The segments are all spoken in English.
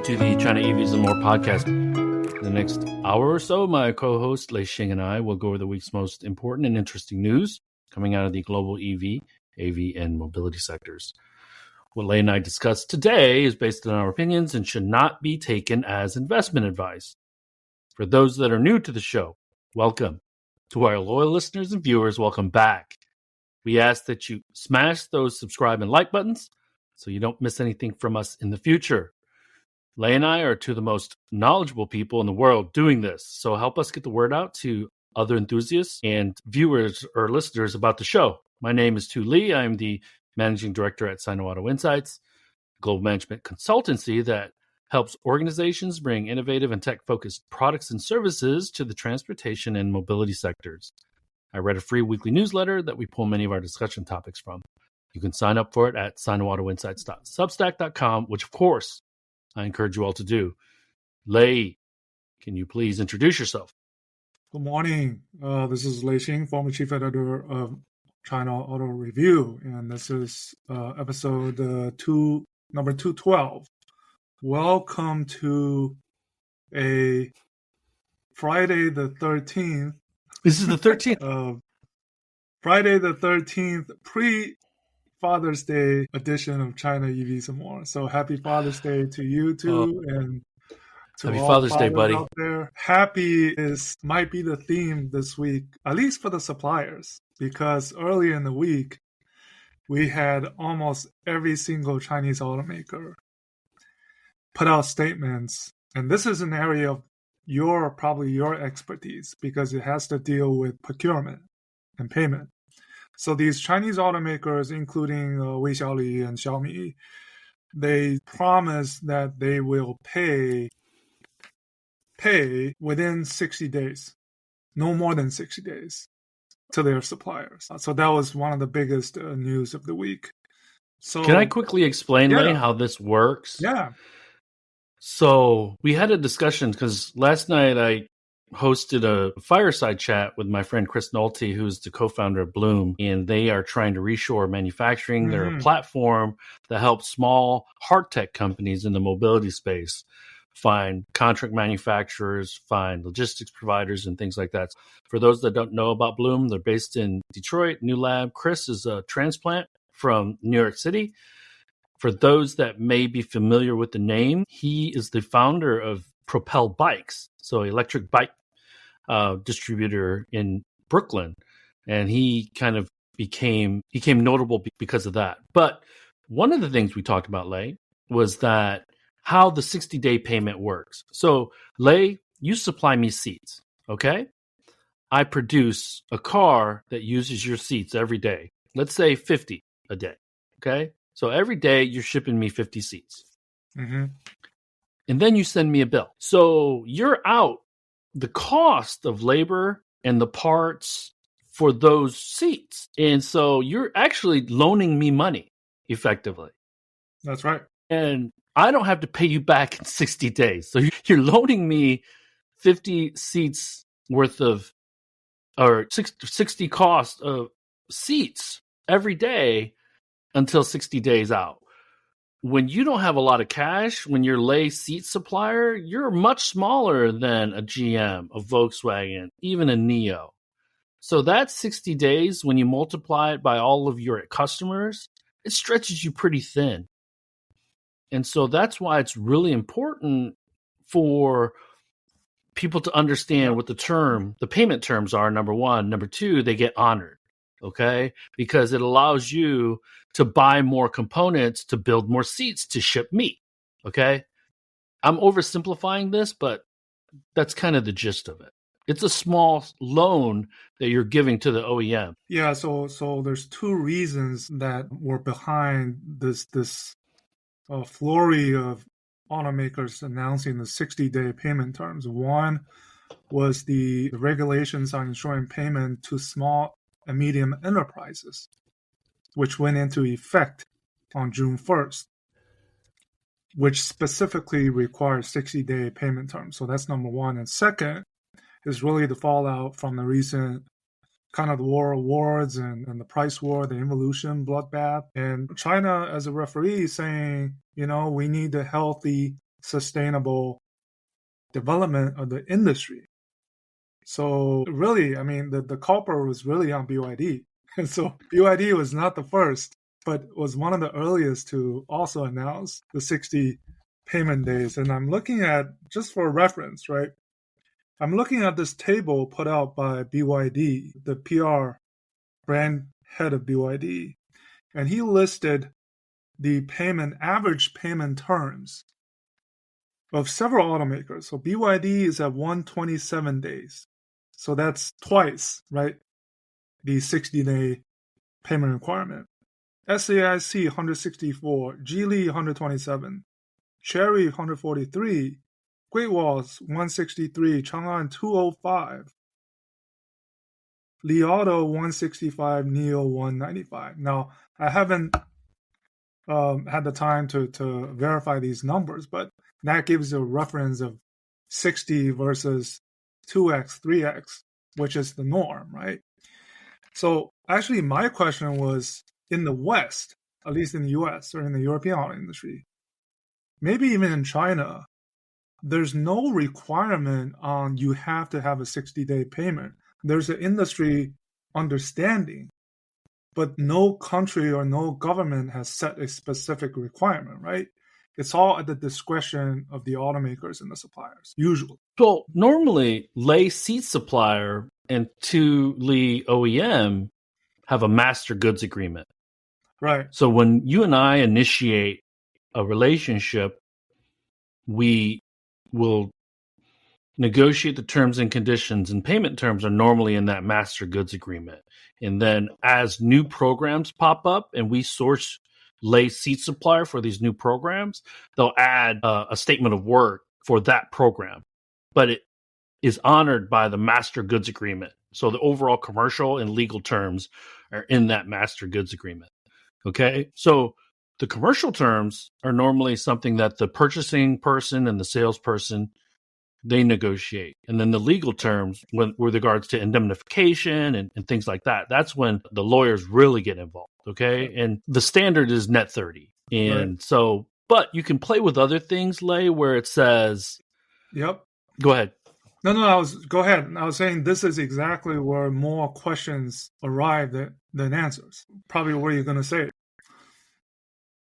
to the China EVs and More podcast. In the next hour or so, my co-host Lei Xing and I will go over the week's most important and interesting news coming out of the global EV, AV, and mobility sectors. What Lei and I discuss today is based on our opinions and should not be taken as investment advice. For those that are new to the show, welcome. To our loyal listeners and viewers, welcome back. We ask that you smash those subscribe and like buttons so you don't miss anything from us in the future. Lei and I are two of the most knowledgeable people in the world doing this, so help us get the word out to other enthusiasts and viewers or listeners about the show. My name is Tu Li. I'm the Managing Director at Sino Auto Insights, a global management consultancy that helps organizations bring innovative and tech-focused products and services to the transportation and mobility sectors. I read a free weekly newsletter that we pull many of our discussion topics from. You can sign up for it at sinoautoinsights.substack.com, which, of course, I encourage you all to do. Lei, can you please introduce yourself? Good morning. This is Lei Xing, former Chief Editor of China Auto Review, and this is episode number 212. Welcome to a Friday the 13th. This is the 13th. Friday the 13th, pre-Father's Day edition of China EVs and More. So happy Father's Day to you two, and to happy all Father's Day, buddy. Out there. Happy might be the theme this week, at least for the suppliers, because early in the week, we had almost every single Chinese automaker put out statements, and this is an area of probably your expertise because it has to deal with procurement and payment. So these Chinese automakers, including Weixiaoli and Xiaomi, they promise that they will pay within 60 days, no more than 60 days, to their suppliers. So that was one of the biggest news of the week. So can I quickly explain, Lei, how this works? Yeah. So we had a discussion because last night I hosted a fireside chat with my friend Chris Nolte, who's the co-founder of Bloom, and they are trying to reshore manufacturing. They're a platform that helps small hard tech companies in the mobility space find contract manufacturers, find logistics providers, and things like that. For those that don't know about Bloom, they're based in Detroit, new lab. Chris is a transplant from New York City. For those that may be familiar with the name, he is the founder of Propel Bikes, so electric bike distributor in Brooklyn. And he kind of became notable because of that. But one of the things we talked about, Lei, was that how the 60-day payment works. So, Lei, you supply me seats, okay? I produce a car that uses your seats every day. Let's say 50 a day, okay? So every day you're shipping me 50 seats. Mm-hmm. And then you send me a bill. So you're out the cost of labor and the parts for those seats. And so you're actually loaning me money effectively. That's right. And I don't have to pay you back in 60 days. So you're loaning me 50 seats worth of, or 60 cost of seats every day until 60 days out. When you don't have a lot of cash, when you're Lei seat supplier, you're much smaller than a GM, a Volkswagen, even a NIO. So that 60 days, when you multiply it by all of your customers, it stretches you pretty thin. And so that's why it's really important for people to understand what the payment terms are, number one. Number two, they get honored, okay? Because it allows you to buy more components to build more seats to ship me, okay? I'm oversimplifying this, but that's kind of the gist of it. It's a small loan that you're giving to the OEM. Yeah, so there's two reasons that were behind this flurry of automakers announcing the 60-day payment terms. One was the regulations on ensuring payment to small and medium enterprises, which went into effect on June 1st, which specifically requires 60-day payment terms. So that's number one. And second is really the fallout from the recent kind of the war awards and the price war, the evolution bloodbath. And China as a referee saying, we need a healthy sustainable development of the industry. So really, I mean, the culprit was really on BYD. And so BYD was not the first, but was one of the earliest to also announce the 60 payment days. And I'm looking at, just for reference, right? I'm looking at this table put out by BYD, the PR brand head of BYD, and he listed the average payment terms of several automakers. So BYD is at 127 days. So that's twice, right? The 60-day payment requirement. SAIC 164, Geely 127, Chery 143, Great Walls 163, Chang'an 205, Li Auto 165, NIO 195. Now, I haven't had the time to verify these numbers, but that gives a reference of 60 versus 2x, 3x, which is the norm, right? So actually, my question was, in the West, at least in the US or in the European auto industry, maybe even in China, there's no requirement on you have to have a 60-day payment. There's an industry understanding, but no country or no government has set a specific requirement, right? It's all at the discretion of the automakers and the suppliers, usually. Well, normally, Lei seat supplier and Li OEM have a master goods agreement. Right. So when you and I initiate a relationship, we will negotiate the terms and conditions, and payment terms are normally in that master goods agreement. And then as new programs pop up and we source Lei seat supplier for these new programs, they'll add a statement of work for that program. But it is honored by the master goods agreement. So the overall commercial and legal terms are in that master goods agreement. Okay? So the commercial terms are normally something that the purchasing person and the salesperson, they negotiate. And then the legal terms, with regards to indemnification and things like that, that's when the lawyers really get involved. Okay. Sure. And the standard is net 30. And Right. so, but you can play with other things, Lei, where it says, Yep. Go ahead. No, go ahead. I was saying this is exactly where more questions arrive than answers. Probably where you're going to say it.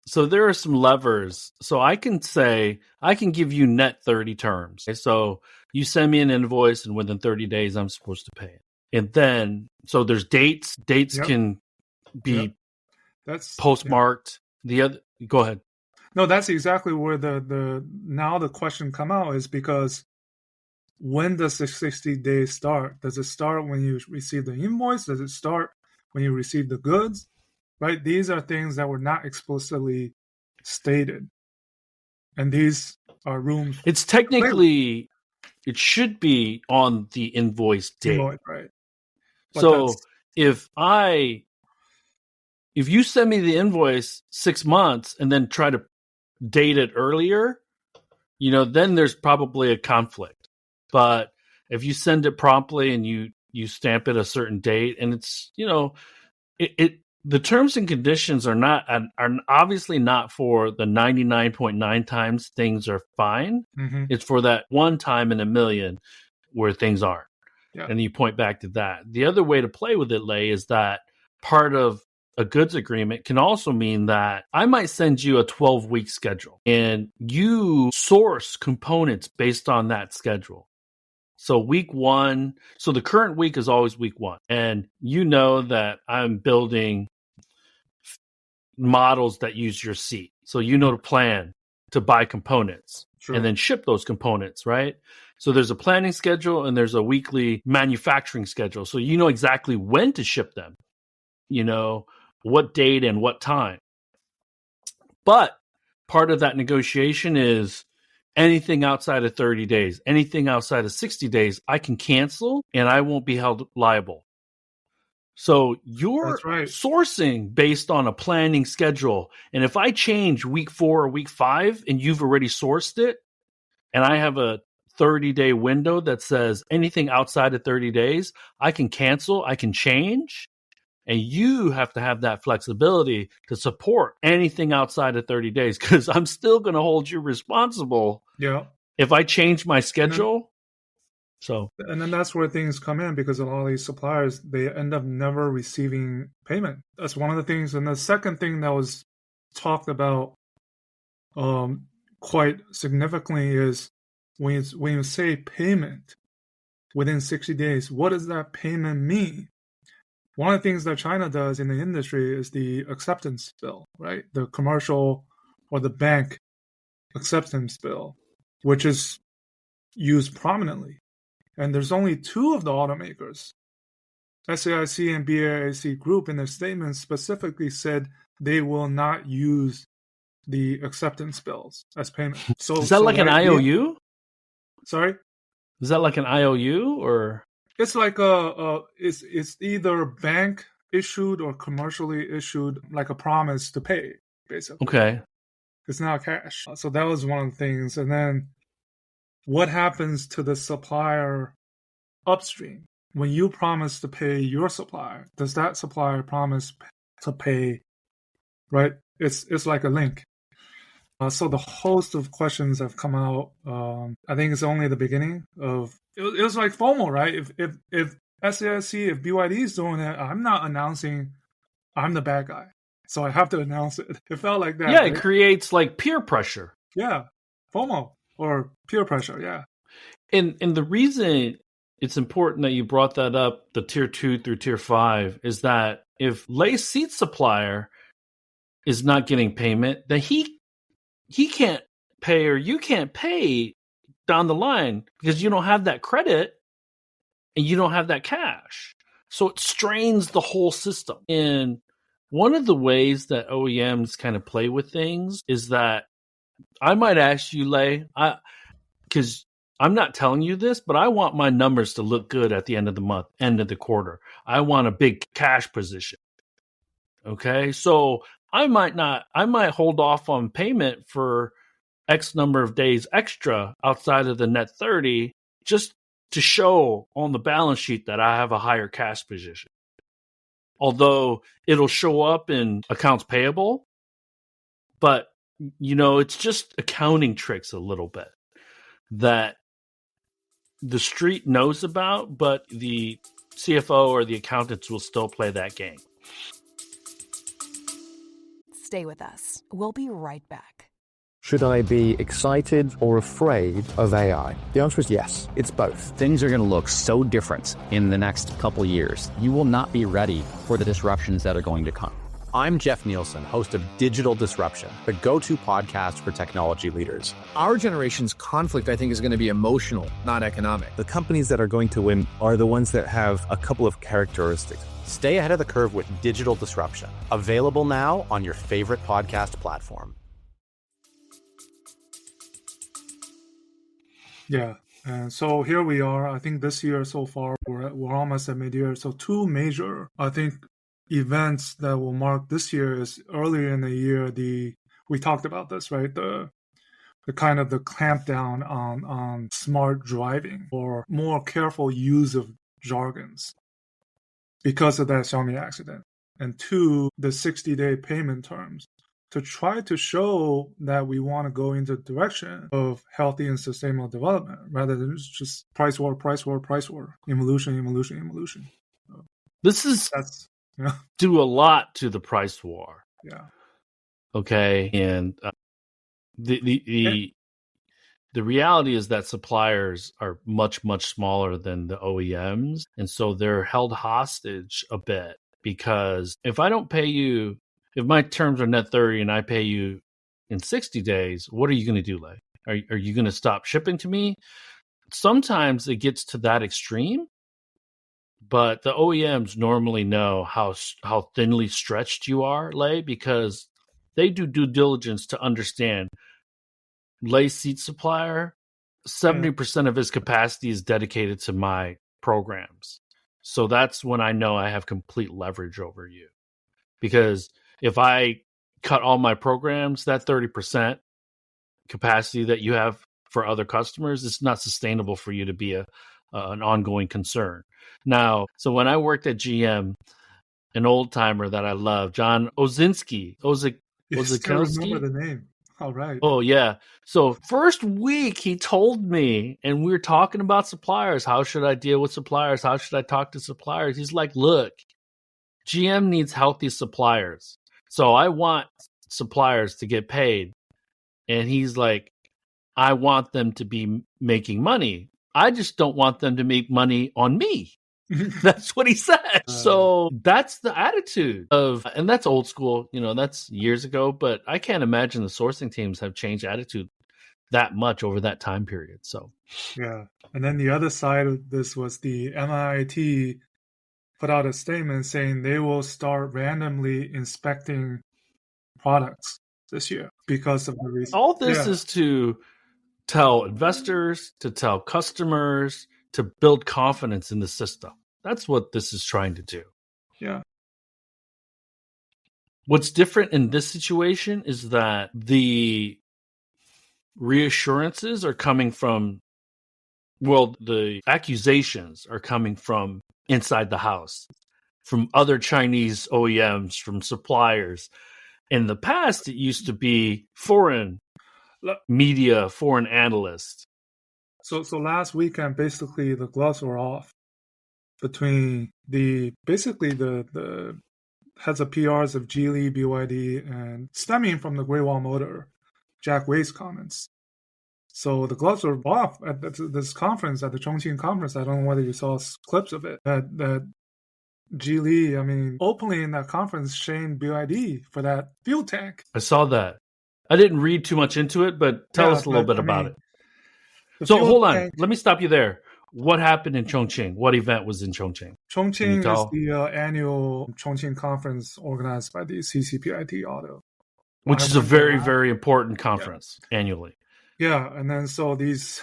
So there are some levers. So I can say, I can give you net 30 terms. Okay? So you send me an invoice and within 30 days, I'm supposed to pay it. And then, so there's dates. Dates Yep. can be Yep. That's postmarked. The other, go ahead. No, that's exactly where the question come out, is because when does the 60 days start? Does it start when you receive the invoice? Does it start when you receive the goods? Right? These are things that were not explicitly stated. And these are rooms. It's technically, it should be on the invoice date. Invoice, right. But so if you send me the invoice 6 months and then try to date it earlier, then there's probably a conflict. But if you send it promptly and you stamp it a certain date, and it's, the terms and conditions are obviously not for the 99.9 times things are fine. Mm-hmm. It's for that one time in a million where things aren't. Yeah. And you point back to that. The other way to play with it, Lei, is that part of a goods agreement can also mean that I might send you a 12-week schedule and you source components based on that schedule. So week 1, so the current week is always week 1. And you know that I'm building models that use your seat. So you know to plan to buy components and then ship those components, right? So there's a planning schedule and there's a weekly manufacturing schedule. So you know exactly when to ship them, what date and what time. But part of that negotiation is anything outside of 30 days, anything outside of 60 days, I can cancel and I won't be held liable. So you're sourcing based on a planning schedule. And if I change week 4 or week 5 and you've already sourced it, and I have a 30-day window that says anything outside of 30 days, I can cancel, I can change. And you have to have that flexibility to support anything outside of 30 days, because I'm still going to hold you responsible if I change my schedule. And then that's where things come in, because a lot of these suppliers, they end up never receiving payment. That's one of the things. And the second thing that was talked about quite significantly is when you say payment within 60 days, what does that payment mean? One of the things that China does in the industry is the acceptance bill, right? The commercial or the bank acceptance bill, which is used prominently. And there's only two of the automakers, SAIC and BAIC Group, in their statements specifically said they will not use the acceptance bills as payment. So is that like an IOU? Sorry? Is that like an IOU, or? It's like it's either bank issued or commercially issued, like a promise to pay, basically. Okay. It's not cash. So that was one of the things. And then what happens to the supplier upstream? When you promise to pay your supplier, does that supplier promise to pay, right? It's like a link. So the host of questions have come out. I think it's only the beginning of it was like FOMO, right? If SAIC, if BYD is doing it, I'm not announcing I'm the bad guy, so I have to announce it. It felt like that. Yeah, right? It creates like peer pressure. Yeah, FOMO or peer pressure. Yeah, and the reason it's important that you brought that up, the tier 2 through tier 5, is that if Lay's seat supplier is not getting payment, then he can't pay, or you can't pay down the line, because you don't have that credit and you don't have that cash. So it strains the whole system. And one of the ways that OEMs kind of play with things is that I might ask you, Lay, because I'm not telling you this, but I want my numbers to look good at the end of the month, end of the quarter. I want a big cash position. Okay. So I might hold off on payment for X number of days extra outside of the net 30, just to show on the balance sheet that I have a higher cash position. Although it'll show up in accounts payable, but it's just accounting tricks a little bit that the street knows about, but the CFO or the accountants will still play that game. Stay with us. We'll be right back. Should I be excited or afraid of AI? The answer is yes. It's both. Things are going to look so different in the next couple years. You will not be ready for the disruptions that are going to come. I'm Jeff Nielsen, host of Digital Disruption, the go-to podcast for technology leaders. Our generation's conflict, I think, is going to be emotional, not economic. The companies that are going to win are the ones that have a couple of characteristics. Stay ahead of the curve with Digital Disruption. Available now on your favorite podcast platform. Yeah. And so here we are. I think this year so far, we're almost at mid-year. So two major, I think, events that will mark this year is earlier in the year, we talked about this, right? The kind of the clampdown on smart driving, or more careful use of jargons because of that Xiaomi accident. And two, the 60-day payment terms, to try to show that we want to go into the direction of healthy and sustainable development, rather than just price war, evolution. That's do a lot to the price war. Yeah. Okay. And the reality is that suppliers are much, much smaller than the OEMs. And so they're held hostage a bit, because if I don't pay you, if my terms are net 30 and I pay you in 60 days, what are you going to do, Lay? Are you going to stop shipping to me? Sometimes it gets to that extreme, but the OEMs normally know how thinly stretched you are, Lay, because they do due diligence to understand Lay's seat supplier, 70% of his capacity is dedicated to my programs. So that's when I know I have complete leverage over you. Because if I cut all my programs, that 30% capacity that you have for other customers, it's not sustainable for you to be an ongoing concern. Now, so when I worked at GM, an old timer that I love, John Ozinski. You still remember the name. All right. Oh, yeah. So first week he told me, and we were talking about suppliers. How should I deal with suppliers? How should I talk to suppliers? He's like, look, GM needs healthy suppliers. So I want suppliers to get paid. And he's like, I want them to be making money. I just don't want them to make money on me. That's what he said. So that's the attitude of, and that's old school, that's years ago, but I can't imagine the sourcing teams have changed attitude that much over that time period. So, yeah. And then the other side of this was the MIT put out a statement saying they will start randomly inspecting products this year because of the reason. All this is to tell investors, to tell customers, to build confidence in the system. That's what this is trying to do. Yeah. What's different in this situation is that the reassurances are coming from, the accusations are coming from inside the house, from other Chinese OEMs, from suppliers. In the past, it used to be foreign media, foreign analysts. So last weekend, basically, the gloves were off between the heads of PRs of Geely, BYD, and stemming from the Great Wall Motor, Jack Wei's comments. So the gloves were off at this conference, at the Chongqing conference. I don't know whether you saw clips of it. That Geely, openly in that conference, shamed BYD for that fuel tank. I saw that. I didn't read too much into it, but tell us a little bit about it. So hold on. Let me stop you there. What happened in Chongqing? What event was in Chongqing? Chongqing is the annual Chongqing conference organized by the CCPIT Auto. Which is a very, very important conference annually. Yeah, and then so these,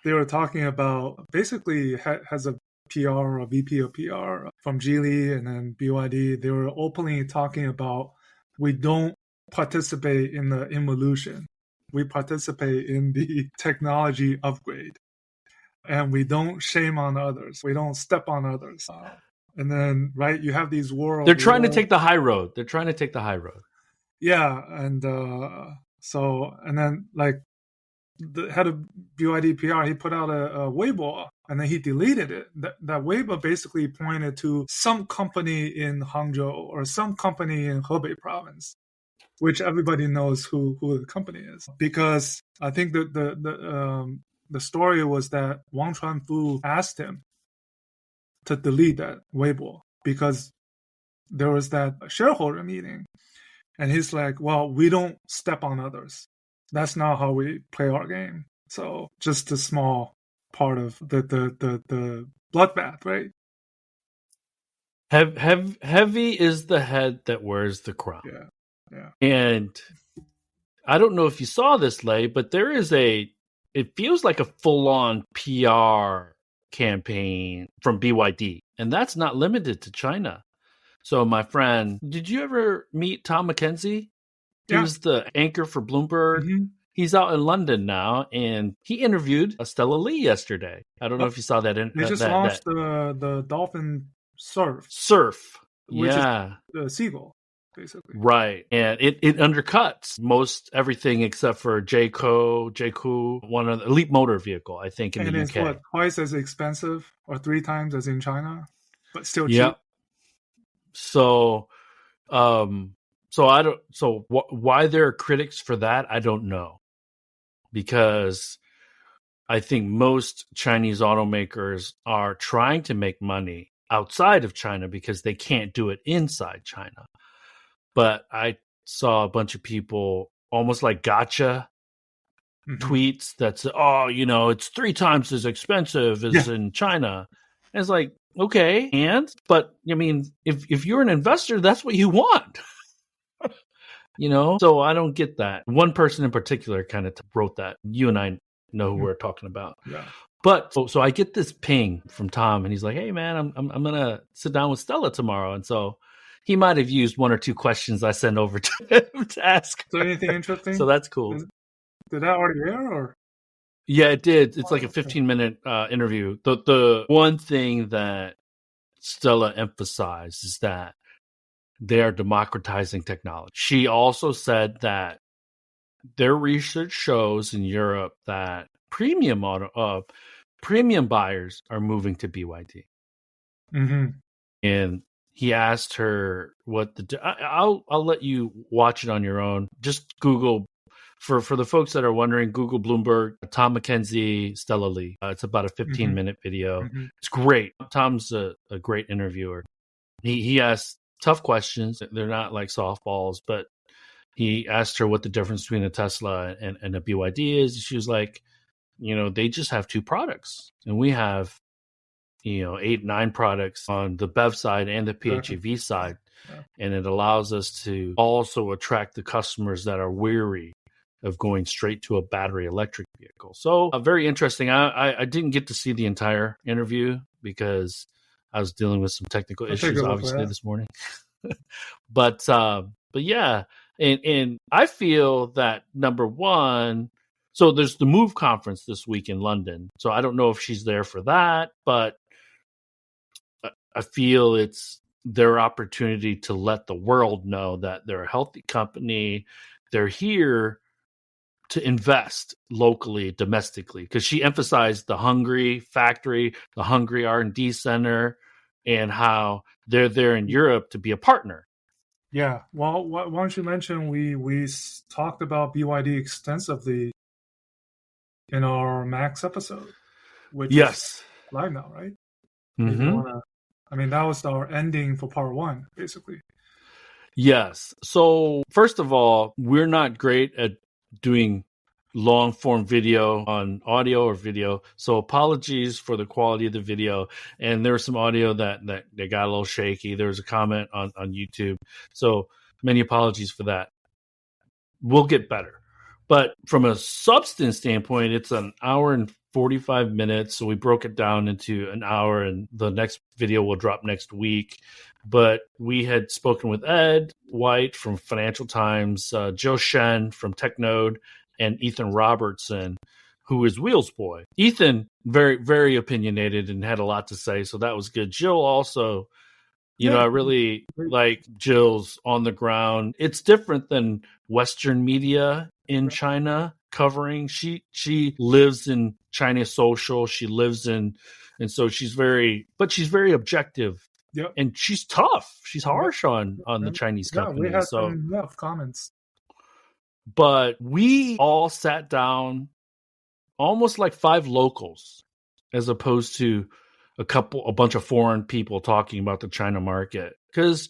they were talking about, basically has a PR or VP of PR from Geely and then BYD. They were openly talking about, we don't participate in the involution. We participate in the technology upgrade. And we don't shame on others. We don't step on others. And then, right, you have these worlds. They're trying to take the high road. Yeah, and and then, like, the head of BYD PR, he put out a Weibo, and then he deleted it. That Weibo basically pointed to some company in Hangzhou or some company in Hebei province, which everybody knows who the company is. Because I think that the story was that Wang Chuanfu asked him to delete that Weibo because there was that shareholder meeting. And he's like, well, we don't step on others. That's not how we play our game. So just a small part of the bloodbath, right? Heavy is the head that wears the crown. Yeah. And I don't know if you saw this, Lei, but there is it feels like a full-on PR campaign from BYD. And that's not limited to China. So my friend, did you ever meet Tom McKenzie? He was the anchor for Bloomberg. Mm-hmm. He's out in London now, and he interviewed Stella Lee yesterday. I don't know if you saw that. They just launched the Dolphin Surf. Which is the Seagull, basically. Right. And it undercuts most everything except for Jayco, one of the Elite Motor vehicle, I think, in the UK. And it's what, twice as expensive or 3 times as in China, but still cheap. Yep. So, why there are critics for that, I don't know. Because I think most Chinese automakers are trying to make money outside of China because they can't do it inside China. But I saw a bunch of people almost like gotcha tweets that say, it's 3 times as expensive as in China. And it's like, okay, but if you're an investor, that's what you want. So I don't get that. One person in particular kind of wrote that. You and I know who we're talking about. Yeah. But so I get this ping from Tom, and he's like, "Hey, man, I'm gonna sit down with Stella tomorrow." And so he might have used 1 or 2 questions I sent over to him to ask. So anything interesting? So that's cool. Did that already air or? Yeah, it did. It's like a 15-minute interview. The one thing that Stella emphasized is that they are democratizing technology. She also said that their research shows in Europe that premium buyers are moving to BYD. Mm-hmm. And he asked her what I'll let you watch it on your own. Just Google for the folks that are wondering. Google Bloomberg, Tom McKenzie, Stella Lee. It's about a 15-minute video. Mm-hmm. It's great. Tom's a great interviewer. He asks tough questions. They're not like softballs, but he asked her what the difference between a Tesla and a BYD is. She was like, they just have two products, and we have 8, 9 products on the BEV side and the PHEV side. Yeah. And it allows us to also attract the customers that are weary of going straight to a battery electric vehicle. So very interesting. I didn't get to see the entire interview because I was dealing with some technical issues, obviously, this morning. But yeah, and I feel that number one, so there's the MOVE conference this week in London. So I don't know if she's there for that, but I feel it's their opportunity to let the world know that they're a healthy company. They're here to invest locally, domestically, because she emphasized the Hungary factory, the Hungary R&D center, and how they're there in Europe to be a partner. Yeah. Well, why don't you mention we talked about BYD extensively in our Max episode, which is live now, right? Mm-hmm. That was our ending for part 1, basically. Yes. So first of all, we're not great at doing long form video on audio or video. So apologies for the quality of the video. And there was some audio that they got a little shaky. There was a comment on YouTube. So many apologies for that. We'll get better. But from a substance standpoint, it's an hour and 45 minutes. So we broke it down into an hour, and the next video will drop next week. But we had spoken with Ed White from Financial Times, Joe Shen from TechNode, and Ethan Robertson, who is Wheels Boy. Ethan, very, very opinionated and had a lot to say, so that was good. Jill also, I really like Jill's on the ground. It's different than Western media in China covering. She lives in China social. She lives in, and so she's very objective. Yep. And she's tough. She's harsh on the Chinese company. We had some rough comments. But we all sat down almost like 5 locals, as opposed to a bunch of foreign people talking about the China market. Because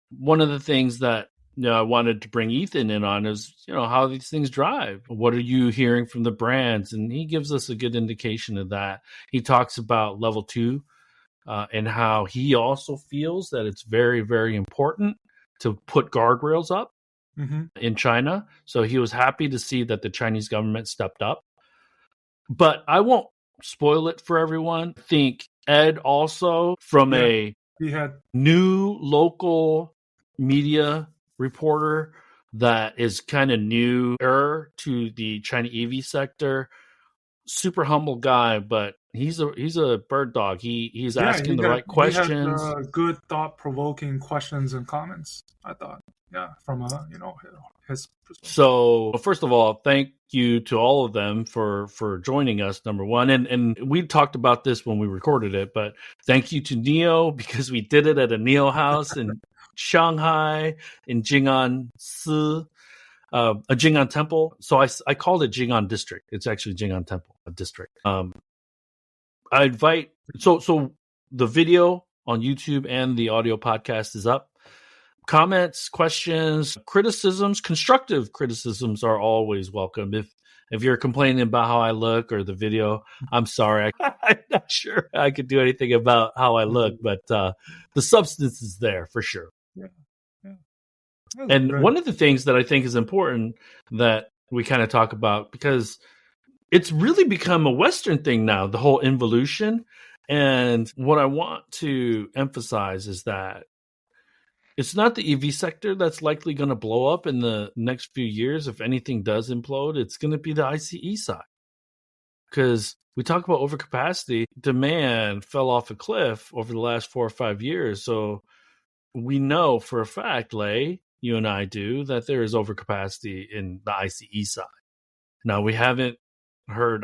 one of the things that I wanted to bring Ethan in on is, how these things drive. What are you hearing from the brands? And he gives us a good indication of that. He talks about level 2 and how he also feels that it's very, very important to put guardrails up in China. So he was happy to see that the Chinese government stepped up. But I won't spoil it for everyone. I think Ed also, from a new local media reporter that is kind of newer to the China EV sector, super humble guy, but he's a bird dog. He's asking the right questions. He had, good thought-provoking questions and comments, I thought. Yeah, from his perspective. So first of all, thank you to all of them for joining us, number one. And we talked about this when we recorded it, but thank you to NIO, because we did it at a NIO house in Shanghai, in Jing'an a Jing'an Temple. So I called it Jing'an District. It's actually Jing'an Temple District. I invite so the video on YouTube and the audio podcast is up. Comments, questions, criticisms, constructive criticisms are always welcome. If you're complaining about how I look or the video, I'm sorry. I'm not sure I could do anything about how I look, but the substance is there for sure. Yeah. And great. One of the things that I think is important that we kind of talk about, because it's really become a Western thing now, the whole involution. And what I want to emphasize is that it's not the EV sector that's likely going to blow up in the next few years. If anything does implode, it's going to be the ICE side. Because we talk about overcapacity, demand fell off a cliff over the last 4 or 5 years. So we know for a fact, Lei, you and I do, that there is overcapacity in the ICE side. Now, I haven't heard,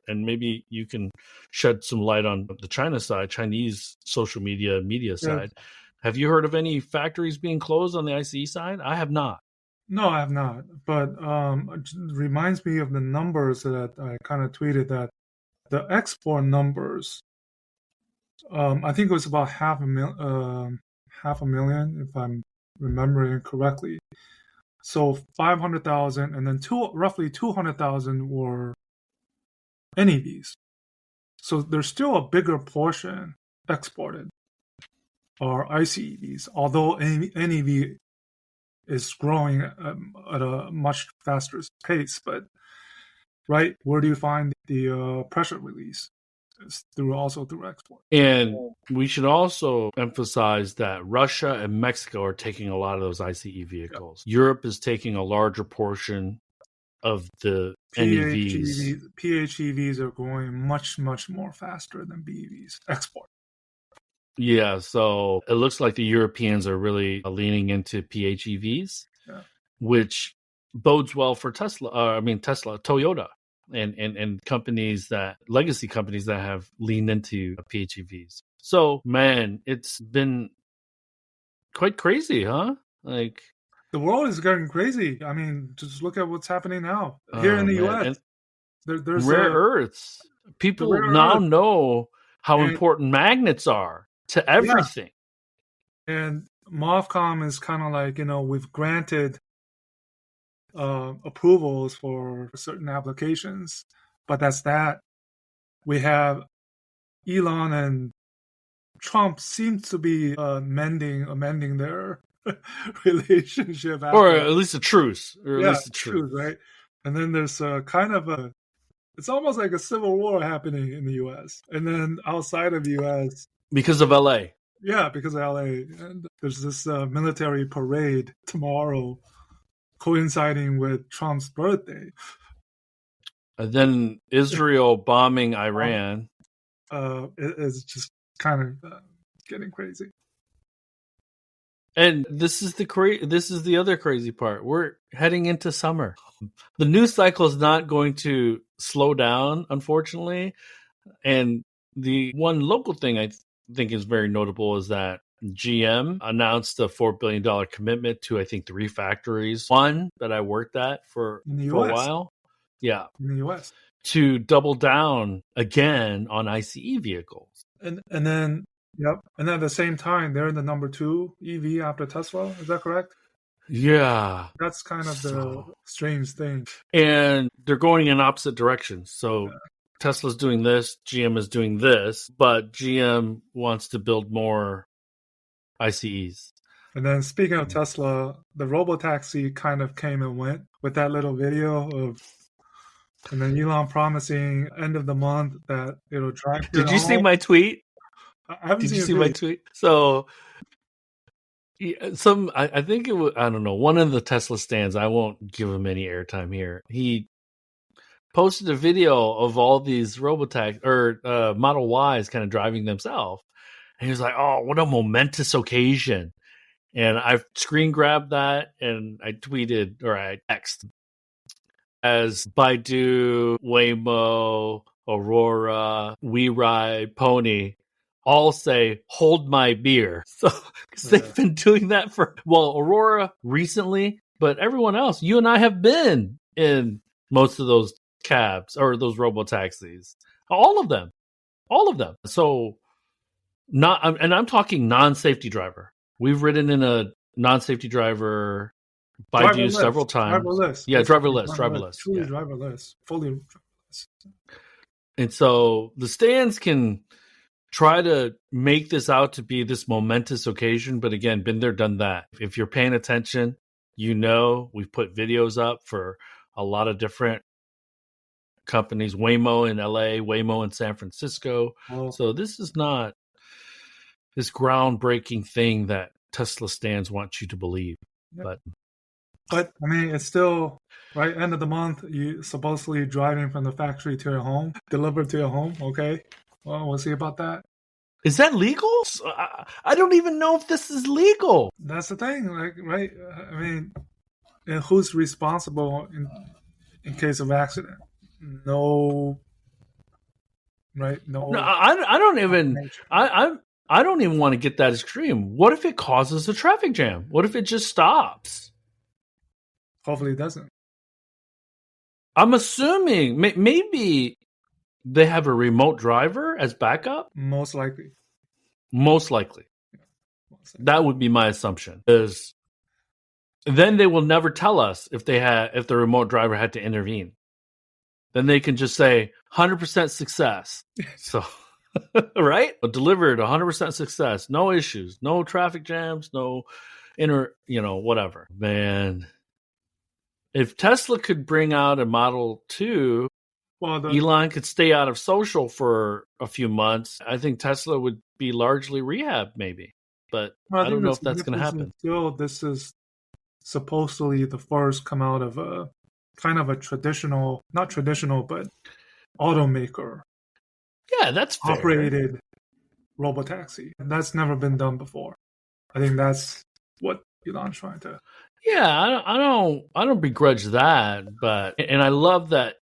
and maybe you can shed some light on the China side, Chinese social media side. Have you heard of any factories being closed on the ICE side? I have not. No, I have not. But it reminds me of the numbers that I kind of tweeted, that the export numbers, I think it was about 500,000, if I'm remembering correctly. So 500,000, and then roughly 200,000 were NEVs. So there's still a bigger portion exported are ICEVs, although NEV is growing at a much faster pace. But right, where do you find the pressure release? It's also through export. And we should also emphasize that Russia and Mexico are taking a lot of those ICE vehicles. Yeah. Europe is taking a larger portion of the NEVs. PHEVs are growing much, much more faster than BEVs. Export. Yeah, so it looks like the Europeans are really leaning into PHEVs, which bodes well for Toyota. And companies legacy companies that have leaned into PHEVs. So, man, it's been quite crazy, huh? Like, the world is getting crazy. I mean, just look at what's happening now here in the U.S. There's rare earths. People now know how important magnets are to everything. Yeah. And MOFCOM is kind of like, we've granted approvals for certain applications, but that's that. We have Elon and Trump seem to be amending their relationship, or at least a truce, truce, right? And then there's it's almost like a civil war happening in the U.S. and then outside of the U.S. because of LA. Yeah, because of LA, and there's this military parade tomorrow, coinciding with Trump's birthday. And then Israel bombing Iran. It's just kind of getting crazy. And this is the other crazy part. We're heading into summer. The news cycle is not going to slow down, unfortunately. And the one local thing I think is very notable is that GM announced a $4 billion commitment to, I think, 3 factories. One that I worked at for a while. Yeah. In the U.S. To double down again on ICE vehicles. And then, yep. And at the same time, they're the number 2 EV after Tesla. Is that correct? Yeah. That's kind of the strange thing. And they're going in opposite directions. So Tesla's doing this, GM is doing this, but GM wants to build more ICEs. And then speaking of Tesla, the robotaxi kind of came and went with that little video of, and then Elon promising end of the month that it'll drive. Did you see my tweet? I haven't Did you see my tweet? So I think it was, I don't know, one of the Tesla stands, I won't give him any airtime here. He posted a video of all these robotaxis or Model Ys kind of driving themselves. And he was like, oh, what a momentous occasion. And I screen grabbed that and I tweeted, or I texted, as Baidu, Waymo, Aurora, WeRide, Pony all say, hold my beer. So, because they've been doing that Aurora recently, but everyone else, you and I have been in most of those cabs or those robo-taxis. All of them. So, and I'm talking non-safety driver. We've ridden in a non-safety driver Baidu several times. Driverless. Yeah, driverless. Truly yeah. driverless. Fully driverless. And so the stands can try to make this out to be this momentous occasion, but again, been there, done that. If you're paying attention, we've put videos up for a lot of different companies, Waymo in LA, Waymo in San Francisco. Oh. So this is not this groundbreaking thing that Tesla stands want you to believe. Yep. But I mean, it's still right. End of the month, you supposedly driving from the factory to your home, delivered to your home. Okay, well, we'll see about that. Is that legal? I don't even know if this is legal. That's the thing, like, right? I mean, and who's responsible in case of accident? No, right? No. No, I don't even. I don't even want to get that extreme. What if it causes a traffic jam? What if it just stops? Hopefully, it doesn't. I'm assuming maybe they have a remote driver as backup. Most likely. Most likely. That would be my assumption. Is then they will never tell us if the remote driver had to intervene. Then they can just say 100% success. So, right? Delivered 100% success, no issues, no traffic jams, no whatever. Man, if Tesla could bring out a Model 2, Elon could stay out of social for a few months. I think Tesla would be largely rehabbed, maybe. But I don't know if that's going to happen. Still, this is supposedly the first come out of a kind of a traditional, not traditional, but automaker. Yeah, that's fair. Operated robotaxi. That's never been done before. I think that's what Elon's trying to. Yeah, I don't begrudge that, and I love that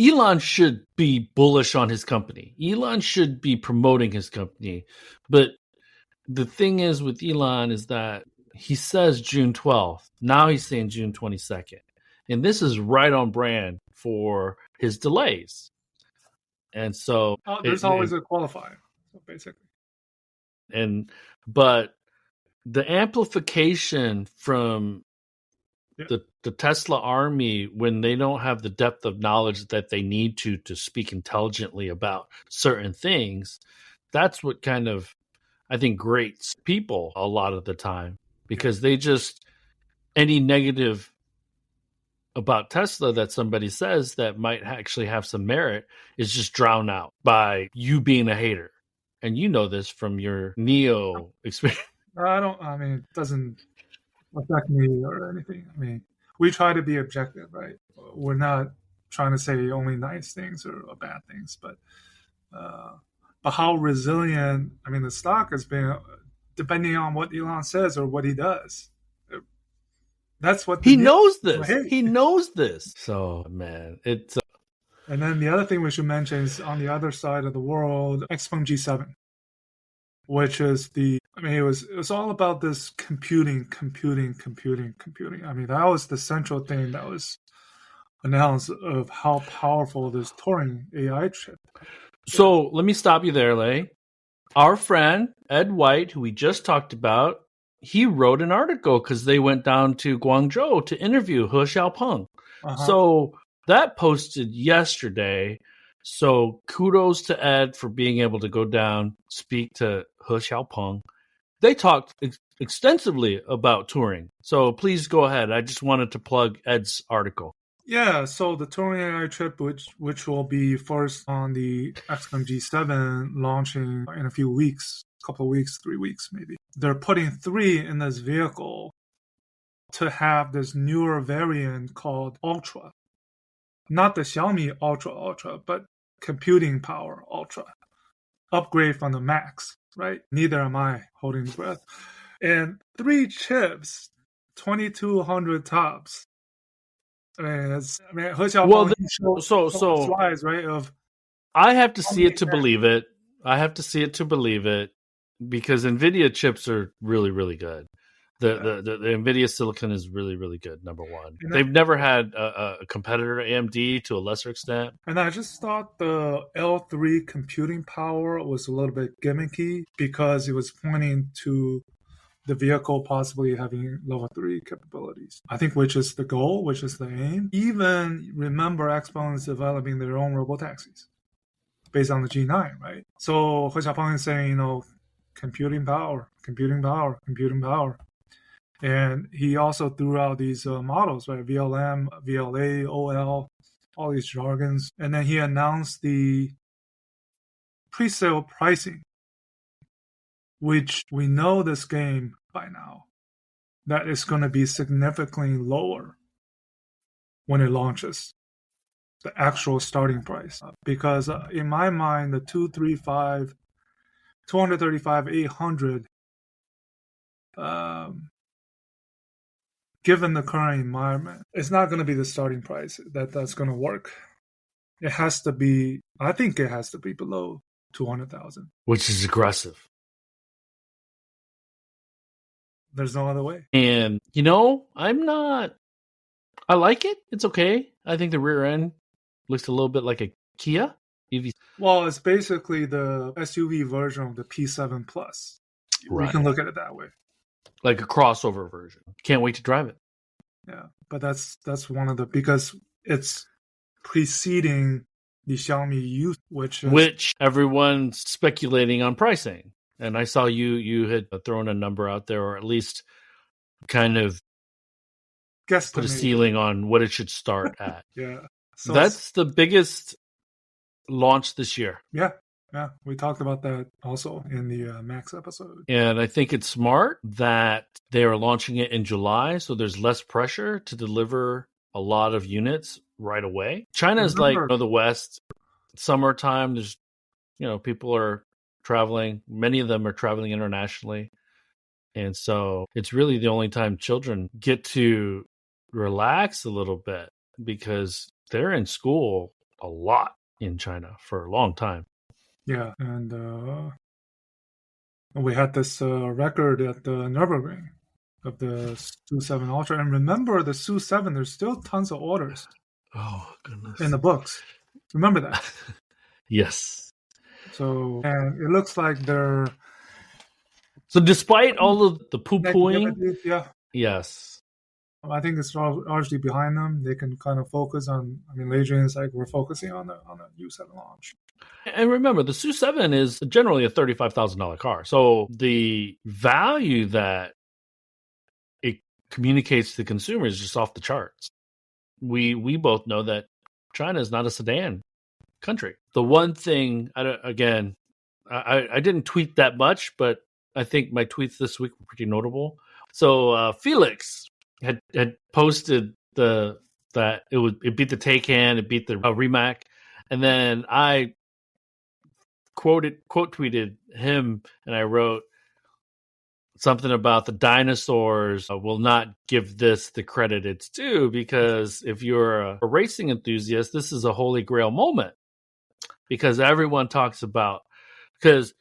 Elon should be bullish on his company. Elon should be promoting his company. But the thing is with Elon is that he says June 12th. Now he's saying June 22nd. And this is right on brand for his delays. And so there's always a qualifier, basically. But the amplification from the Tesla army, when they don't have the depth of knowledge that they need to speak intelligently about certain things, that's what kind of, I think, grates people a lot of the time, because they just, any negative about Tesla that somebody says that might actually have some merit is just drowned out by you being a hater. And you know this from your NEO experience. It doesn't affect me or anything. I mean, we try to be objective, right? We're not trying to say only nice things or bad things, but how resilient, I mean, the stock has been, depending on what Elon says or what he does. That's what he knows this. He knows this. So, man, it's. And then the other thing we should mention is on the other side of the world, XPeng G7, which is it was all about this computing. I mean, that was the central thing that was announced of how powerful this Turing AI chip. So let me stop you there, Lei. Our friend Ed White, who we just talked about, he wrote an article because they went down to Guangzhou to interview He Xiaopeng. So that posted yesterday. So kudos to Ed for being able to go down, speak to He Xiaopeng. They talked extensively about Turing. So please go ahead. I just wanted to plug Ed's article. Yeah, so the Turing AI chip, which will be first on the XPeng G7, launching in a few weeks, couple of weeks, 3 weeks maybe. They're putting 3 in this vehicle to have this newer variant called Ultra. Not the Xiaomi Ultra, but computing power Ultra. Upgrade from the Max, right? Neither am I holding the breath. And 3 chips, 2200 tops. He Xiaopeng showed slides, right? I have to see it to believe it. Because NVIDIA chips are really, really good. The NVIDIA silicon is really, really good, number one. They've never had a competitor to AMD to a lesser extent. And I just thought the L3 computing power was a little bit gimmicky because it was pointing to the vehicle possibly having level 3 capabilities. I think which is the goal, which is the aim. Even remember XPeng is developing their own robotaxis based on the G9, right? So He Xiaopeng is saying, computing power. And he also threw out these models, right? VLM, VLA, OL, all these jargons. And then he announced the pre-sale pricing, which we know this game by now, that is going to be significantly lower when it launches, the actual starting price. Because in my mind, the 235 235, 800. Given the current environment, it's not going to be the starting price that's going to work. It has to be. I think it has to be below 200,000. Which is aggressive. There's no other way. And, I like it. It's okay. I think the rear end looks a little bit like a Kia. Well, it's basically the SUV version of the P7 Plus. Right. We can look at it that way. Like a crossover version. Can't wait to drive it. Yeah, but that's one of the, because it's preceding the Xiaomi Youth, which everyone's speculating on pricing. And I saw you had thrown a number out there, or at least kind of put a ceiling on what it should start at. Yeah. So that's the biggest launch this year. Yeah. Yeah. We talked about that also in the Max episode. And I think it's smart that they are launching it in July, so there's less pressure to deliver a lot of units right away. China is like the West. Summertime, there's, people are traveling. Many of them are traveling internationally. And so it's really the only time children get to relax a little bit, because they're in school a lot in China for a long time. Yeah, and we had this record at the Nürburgring of the SU7 Ultra. And remember, the SU7, there's still tons of orders. Oh, goodness. In the books. Remember that. Yes. So, and it looks like they're... So despite all of the poo-pooing... Yeah. Yes. I think it's largely behind them. They can kind of focus on... Adrian's like, we're focusing on the U7 launch. And remember, the SU7 is generally a $35,000 car. So the value that it communicates to consumers is just off the charts. We both know that China is not a sedan country. The one thing, I didn't tweet that much, but I think my tweets this week were pretty notable. So Felix had posted that it beat the Taycan, it beat the Rimac, and then I quote tweeted him, and I wrote something about the dinosaurs will not give this the credit it's due, because if you're a racing enthusiast, this is a holy grail moment, because everyone talks about, because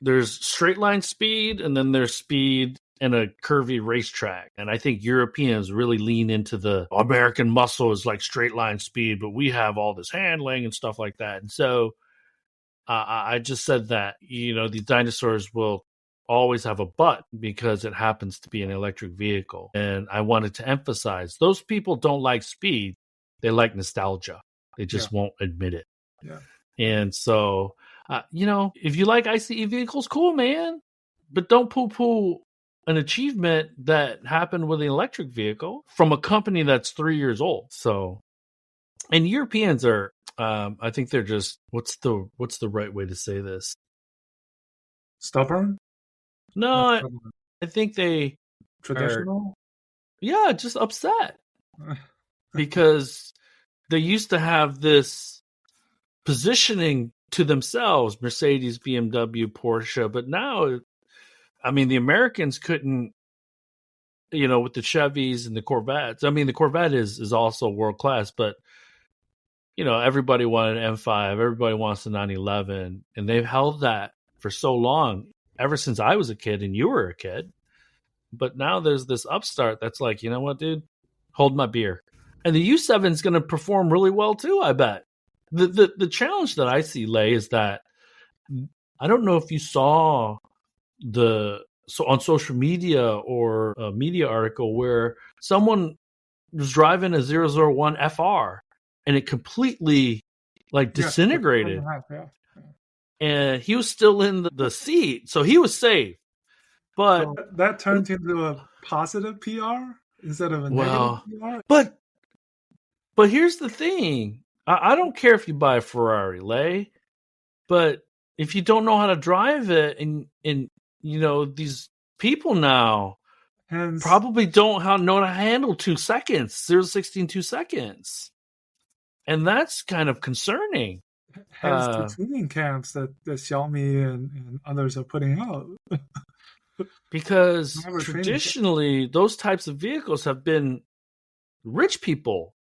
there's straight line speed and then there's speed in a curvy racetrack. And I think Europeans really lean into the American muscle is like straight line speed, but we have all this handling and stuff like that. And so I just said that, these dinosaurs will always have a but, because it happens to be an electric vehicle. And I wanted to emphasize, those people don't like speed. They like nostalgia. They just won't admit it. Yeah. And so, if you like ICE vehicles, cool, man. But don't poo-poo an achievement that happened with an electric vehicle from a company that's 3 years old. So, and Europeans are, I think they're just, what's the right way to say this? Stubborn? No, I think they traditional. Just upset because they used to have this positioning to themselves, Mercedes, BMW, Porsche, but now, the Americans couldn't, with the Chevys and the Corvettes. The Corvette is also world class, but everybody wanted an M5, everybody wants the 911, and they've held that for so long, ever since I was a kid and you were a kid. But now there's this upstart that's like, you know what, dude? Hold my beer. And the U7 is going to perform really well too, I bet. The challenge that I see, Lei, is that I don't know if you saw on social media or a media article where someone was driving a 001 FR and it completely disintegrated. Yeah. And he was still in the seat, so he was safe. But so that turned into a positive PR instead of a negative PR. But here's the thing. I don't care if you buy a Ferrari, Lei, but if you don't know how to drive it, and these people now probably don't know how to handle 2 seconds, 0 to 16 2 seconds. And that's kind of concerning. Hence the tuning camps that Xiaomi and others are putting out. Because traditionally, those types of vehicles have been rich people.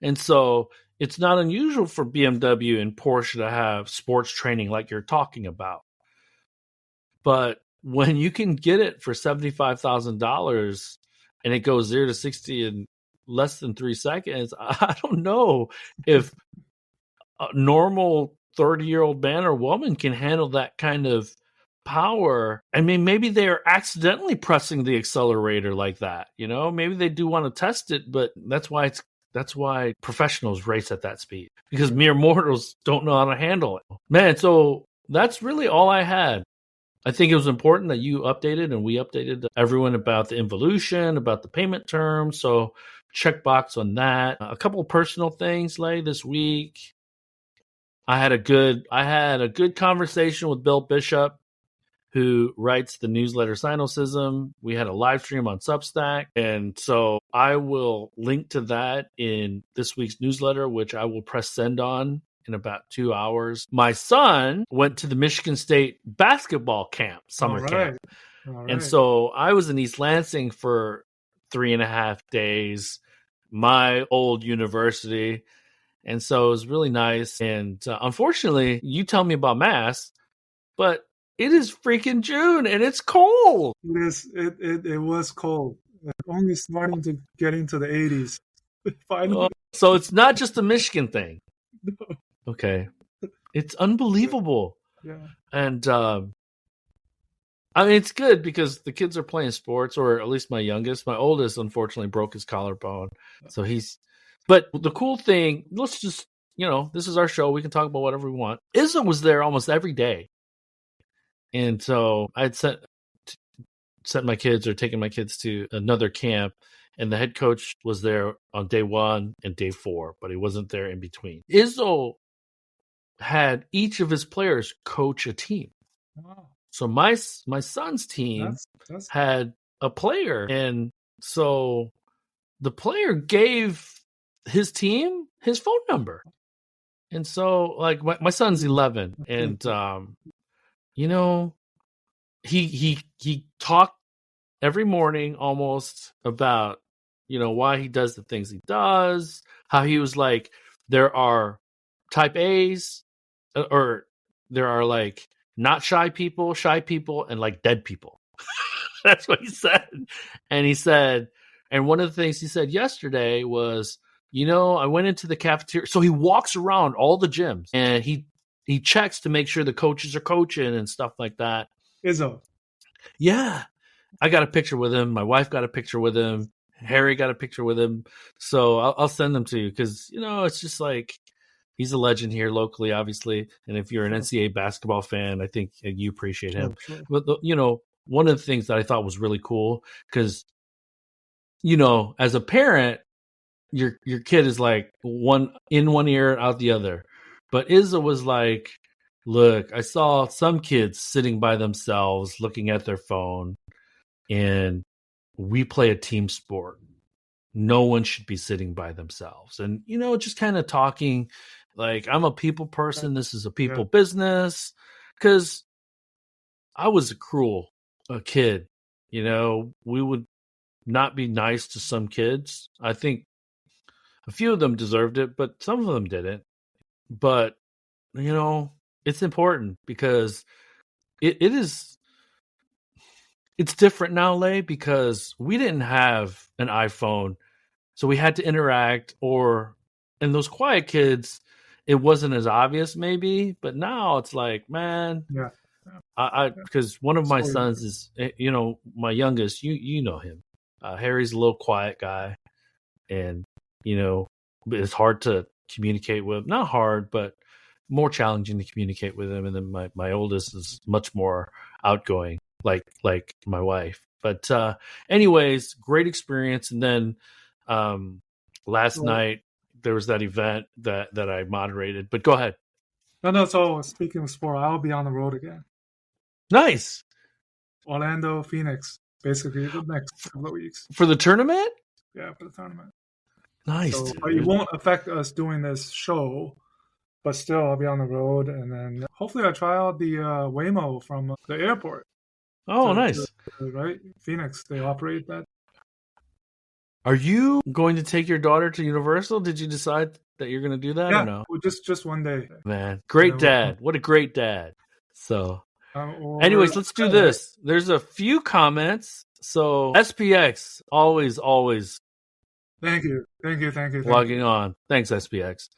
And so it's not unusual for BMW and Porsche to have sports training like you're talking about. But when you can get it for $75,000 and it goes 0 to 60 in less than 3 seconds, I don't know if a normal 30-year-old man or woman can handle that kind of power. I mean, maybe they are accidentally pressing the accelerator like that. You know, maybe they do want to test it, but that's why professionals race at that speed, because mere mortals don't know how to handle it. Man, so that's really all I had. I think it was important that you updated and we updated everyone about the involution, about the payment terms. So checkbox on that. A couple of personal things, Lei, this week. I had a good conversation with Bill Bishop, who writes the newsletter Sinocism. We had a live stream on Substack. And so I will link to that in this week's newsletter, which I will press send on in about 2 hours. My son went to the Michigan State basketball camp, summer camp. And so I was in East Lansing for 3.5 days, my old university. And so it was really nice. And unfortunately, you tell me about masks, but it is freaking June and it's cold. It is. It was cold. Only starting to get into the 80s. Finally. So it's not just a Michigan thing. No. Okay. It's unbelievable. Yeah. And I mean, it's good because the kids are playing sports, or at least my youngest. My oldest, unfortunately, broke his collarbone. So but the cool thing, let's just, this is our show. We can talk about whatever we want. Izzo was there almost every day. And so I'd sent my kids or taken my kids to another camp, and the head coach was there on day 1 and day 4, but he wasn't there in between. Izzo had each of his players coach a team. Wow. So my son's team had a player, and so the player gave his team his phone number. And so, like, my son's 11, and he talked every morning almost about why he does the things he does, how he was like, there are type A's, or there are like not shy people, and like dead people. That's what he said. And he said, and one of the things he said yesterday was, I went into the cafeteria. So he walks around all the gyms and he checks to make sure the coaches are coaching and stuff like that. Izzo. Yeah. I got a picture with him. My wife got a picture with him. Harry got a picture with him. So I'll send them to you because, it's just like, he's a legend here locally, obviously. And if you're an NCAA basketball fan, I think you appreciate him. Sure. But, one of the things that I thought was really cool, because, as a parent, your kid is like one ear, out the other. But Izzo was like, look, I saw some kids sitting by themselves looking at their phone, and we play a team sport. No one should be sitting by themselves. And, just kind of talking like, I'm a people person. This is a people business. Because I was a cruel kid. We would not be nice to some kids. I think a few of them deserved it, but some of them didn't. But, it's important because it's different now, Lei, because we didn't have an iPhone. So we had to interact, and those quiet kids, it wasn't as obvious maybe, but now it's like, man, because one of my sons is, my youngest, you know him. Harry's a little quiet guy, and, it's hard to communicate with. Not hard, but more challenging to communicate with him. And then my oldest is much more outgoing, like my wife. But anyways, great experience. And then last night there was that event that I moderated. But go ahead. No. So speaking of sport, I'll be on the road again. Nice. Orlando, Phoenix, basically the next couple of weeks. For the tournament? Yeah, for the tournament. Nice. So, but it won't affect us doing this show but still I'll be on the road, and then hopefully I try out the Waymo from the airport. Oh, nice. Right, Phoenix, they operate that. Are you going to take your daughter to Universal? Did you decide that you're going to do that or no? Well, just one day. Man, great dad. What a great dad. So, anyways, let's do this. There's a few comments. So, SPX, always Thank you. logging on. Thanks, SPX.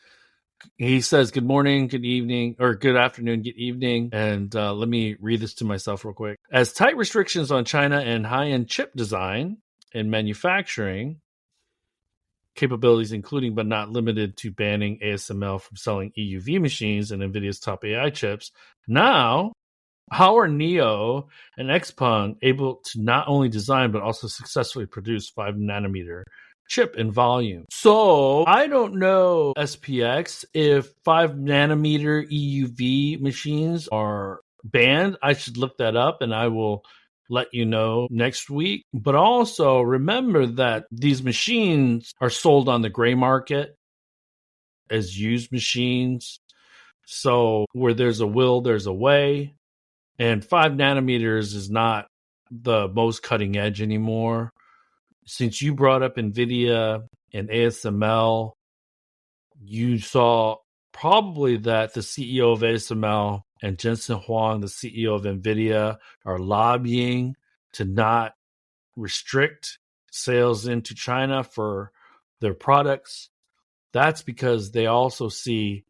He says, good morning, good evening, or good afternoon, good evening. And let me read this to myself real quick. As tight restrictions on China and high-end chip design and manufacturing capabilities, including but not limited to banning ASML from selling EUV machines and NVIDIA's top AI chips, now how are NIO and XPeng able to not only design but also successfully produce 5-nanometer chip in volume? So I don't know, SPX, if 5-nanometer EUV machines are banned. I should look that up, and I will let you know next week. But also remember that these machines are sold on the gray market as used machines. So where there's a will, there's a way. And 5 nanometers is not the most cutting edge anymore. Since you brought up NVIDIA and ASML, you saw probably that the CEO of ASML and Jensen Huang, the CEO of NVIDIA, are lobbying to not restrict sales into China for their products. That's because they also see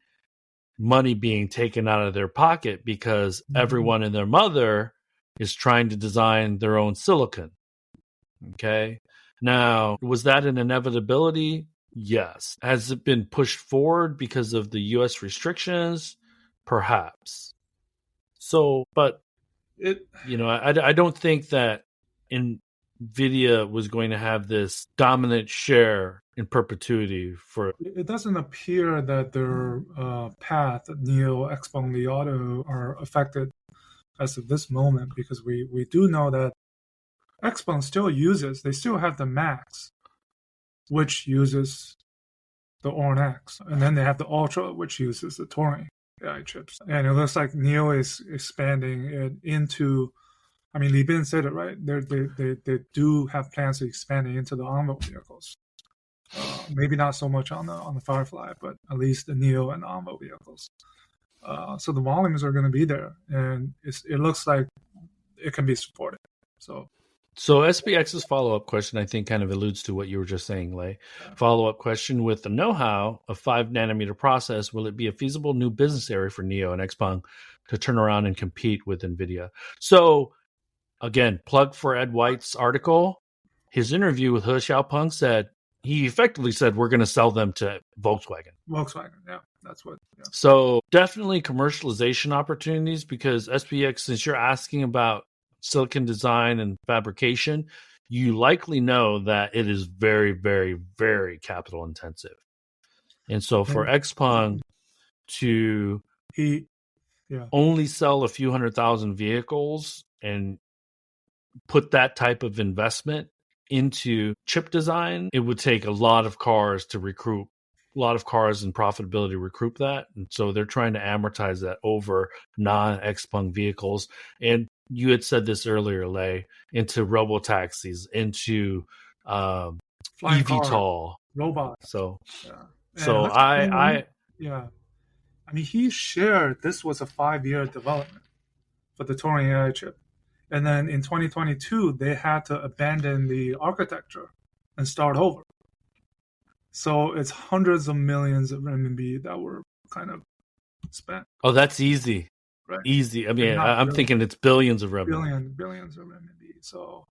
money being taken out of their pocket because everyone and their mother is trying to design their own silicon. Okay. Now, was that an inevitability? Yes. Has it been pushed forward because of the U.S. restrictions? Perhaps. So, but I don't think that NVIDIA was going to have this dominant share in perpetuity for. It doesn't appear that their path, NIO, XPeng, Li Auto, are affected as of this moment, because we do know that XPeng they still have the Max, which uses the Orin X, and then they have the Ultra, which uses the Turing AI chips. And it looks like NIO is expanding it into, I mean, Li Bin said it, right? They do have plans to expand it into the onboard vehicles. Maybe not so much on the Firefly, but at least the NIO and the onboard vehicles. So the volumes are going to be there, and it looks like it can be supported. So SPX's follow-up question, I think, kind of alludes to what you were just saying, Lei. Yeah. Follow-up question, with the know-how of 5-nanometer process, will it be a feasible new business area for NIO and XPeng to turn around and compete with NVIDIA? So, again, plug for Ed White's article. His interview with He Xiaopeng he effectively said, we're going to sell them to Volkswagen. Yeah. That's what. Yeah. So definitely commercialization opportunities, because SPX, since you're asking about silicon design and fabrication, you likely know that it is very, very, very capital intensive. And so for XPeng to only sell a few 100,000 vehicles and put that type of investment into chip design, it would take a lot of cars to recruit, a lot of cars and profitability to recruit that. And so they're trying to amortize that over non-XPeng vehicles. And you had said this earlier, Lei, into robotaxis, into eVTOL, robots. So I mean, he shared this was a 5-year development for the Turing AI chip. And then in 2022, they had to abandon the architecture and start over. So it's hundreds of millions of renminbi that were kind of spent. Oh, that's easy. Right. Easy. I mean, I'm thinking it's billions of renminbi. Billions of renminbi. So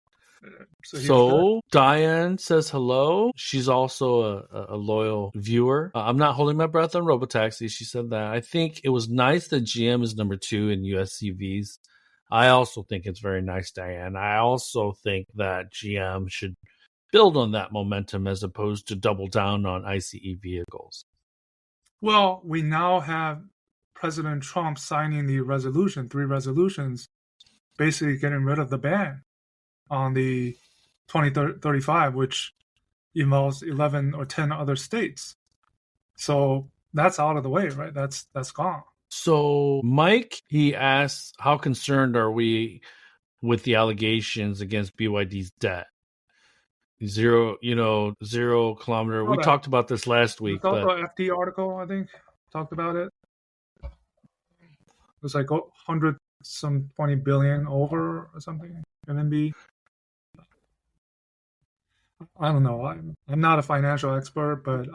Diane says hello. She's also a loyal viewer. I'm not holding my breath on robotaxi. She said that. I think it was nice that GM is number 2 in US CVs. I also think it's very nice, Diane. I also think that GM should build on that momentum as opposed to double down on ICE vehicles. Well, we now have President Trump signing the 3 resolutions, basically getting rid of the ban on the 2035, which involves 11 or 10 other states. So that's out of the way, right? That's gone. So Mike, he asks, how concerned are we with the allegations against BYD's debt? Zero kilometer. We talked about this last week, It's also but an FT article, I think, talked about it. It was like 120 billion over or something RMB. I don't know. I'm not a financial expert, but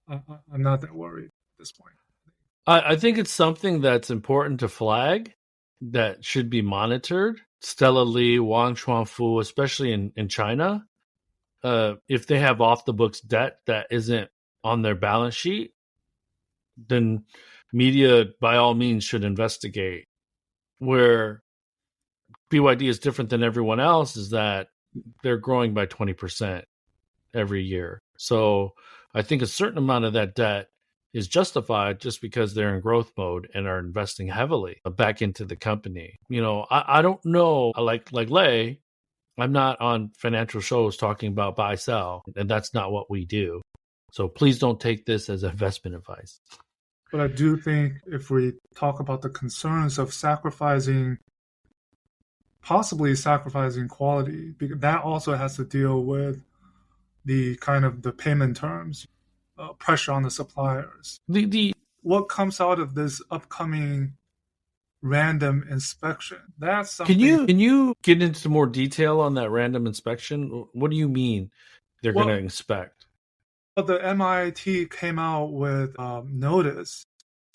I'm not that worried at this point. I think it's something that's important to flag that should be monitored. Stella Li, Wang Chuanfu, especially in China, if they have off the books debt that isn't on their balance sheet, then media by all means should investigate. Where BYD is different than everyone else is that they're growing by 20% every year. So I think a certain amount of that debt is justified just because they're in growth mode and are investing heavily back into the company. I don't know, like Lei, I'm not on financial shows talking about buy, sell, and that's not what we do. So please don't take this as investment advice. But I do think if we talk about the concerns of possibly sacrificing quality, because that also has to deal with the kind of the payment terms, pressure on the suppliers. What comes out of this upcoming random inspection? That's something. Can you get into more detail on that random inspection? What do you mean they're going to inspect? Well, the MIT came out with notice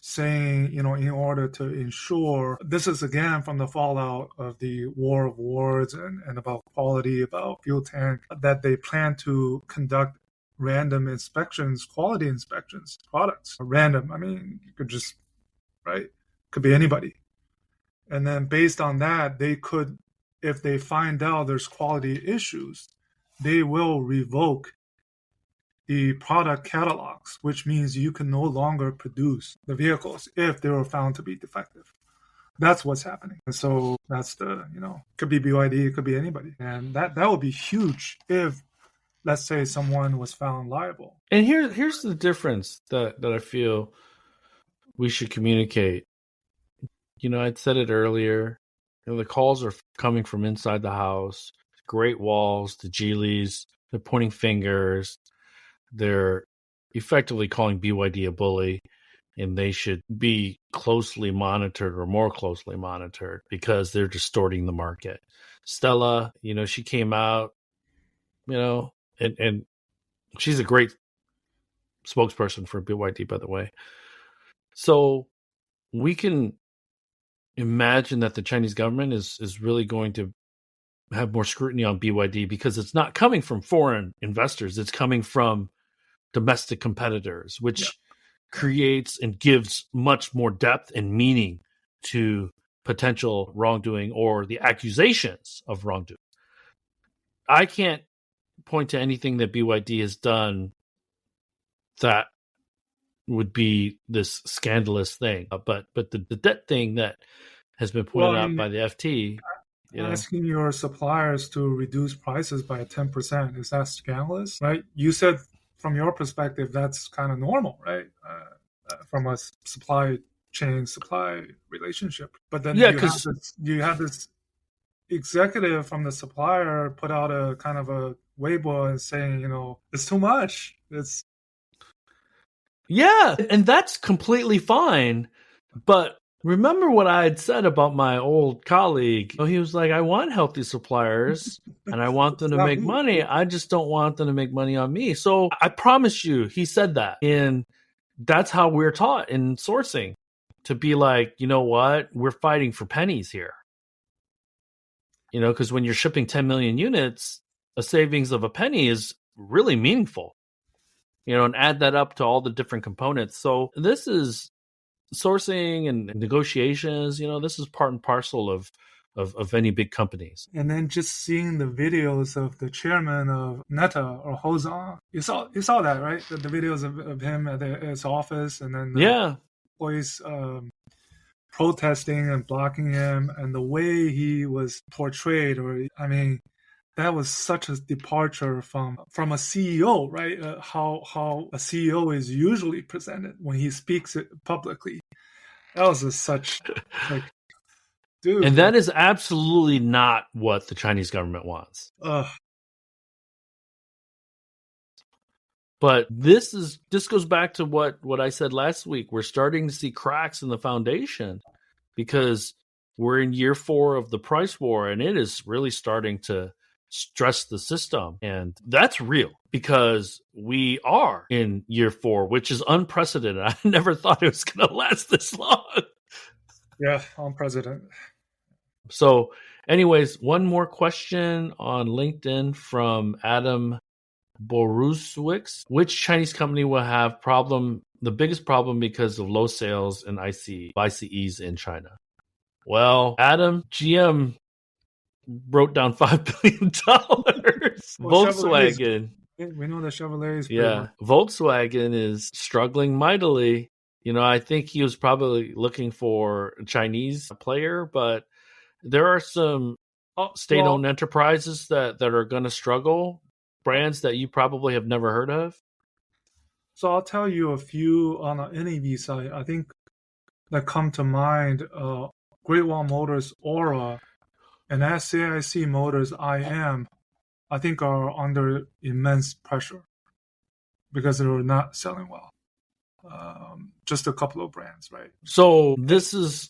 saying, in order to ensure, this is again from the fallout of the war of words and about quality, about fuel tank, that they plan to conduct random inspections, quality inspections, products. Random, I mean, you could just, right? Could be anybody. And then based on that, they could, if they find out there's quality issues, they will revoke the product catalogs, which means you can no longer produce the vehicles if they were found to be defective. That's what's happening. And so that's could be BYD, it could be anybody. And that would be huge if, let's say, someone was found liable. And here's the difference that I feel we should communicate. I'd said it earlier. The calls are coming from inside the house. Great Walls, the Geelys, they're pointing fingers. They're effectively calling BYD a bully, and they should be closely monitored or more closely monitored because they're distorting the market. Stella, she came out, and she's a great spokesperson for BYD, by the way. So we can imagine that the Chinese government is really going to have more scrutiny on BYD because it's not coming from foreign investors. It's coming from domestic competitors, which creates and gives much more depth and meaning to potential wrongdoing or the accusations of wrongdoing. I can't point to anything that BYD has done that would be this scandalous thing. But the debt thing that has been pointed out by the FT. Asking your suppliers to reduce prices by 10%, is that scandalous? Right? You said from your perspective, that's kind of normal, right? From a supply relationship. But then you have this executive from the supplier put out a kind of a Weibo and saying, it's too much. And that's completely fine. But remember what I had said about my old colleague. He was like, I want healthy suppliers and I want them to make money. I just don't want them to make money on me. So I promise you, he said that. And that's how we're taught in sourcing, to be like, you know what? We're fighting for pennies here. Because when you're shipping 10 million units, a savings of a penny is really meaningful. And add that up to all the different components. So this is sourcing and negotiations. This is part and parcel of any big companies. And then just seeing the videos of the chairman of Neta or Hozon, you saw that, right? The videos of him at his office, and then the employees protesting and blocking him, and the way he was portrayed, that was such a departure from a CEO, right? How a CEO is usually presented when he speaks it publicly. That was such like, dude. And that is absolutely not what the Chinese government wants. But this goes back to what I said last week. We're starting to see cracks in the foundation because we're in year 4 of the price war, and it is really starting to stress the system. And that's real because we are in year 4, which is unprecedented. I never thought it was going to last this long. Yeah, unprecedented. So anyways, one more question on LinkedIn from Adam Boruswicz. Which Chinese company will have the biggest problem because of low sales in ICEs in China? Well, Adam, GM wrote down $5 billion. Volkswagen. We know that Chevrolet is Volkswagen is struggling mightily. I think he was probably looking for a Chinese player, but there are some state-owned enterprises that are going to struggle, brands that you probably have never heard of. So I'll tell you a few on the NEV side. I think that come to mind, Great Wall Motors Aura and SAIC Motors IM, I think are under immense pressure because they're not selling well. Just a couple of brands, right? So this is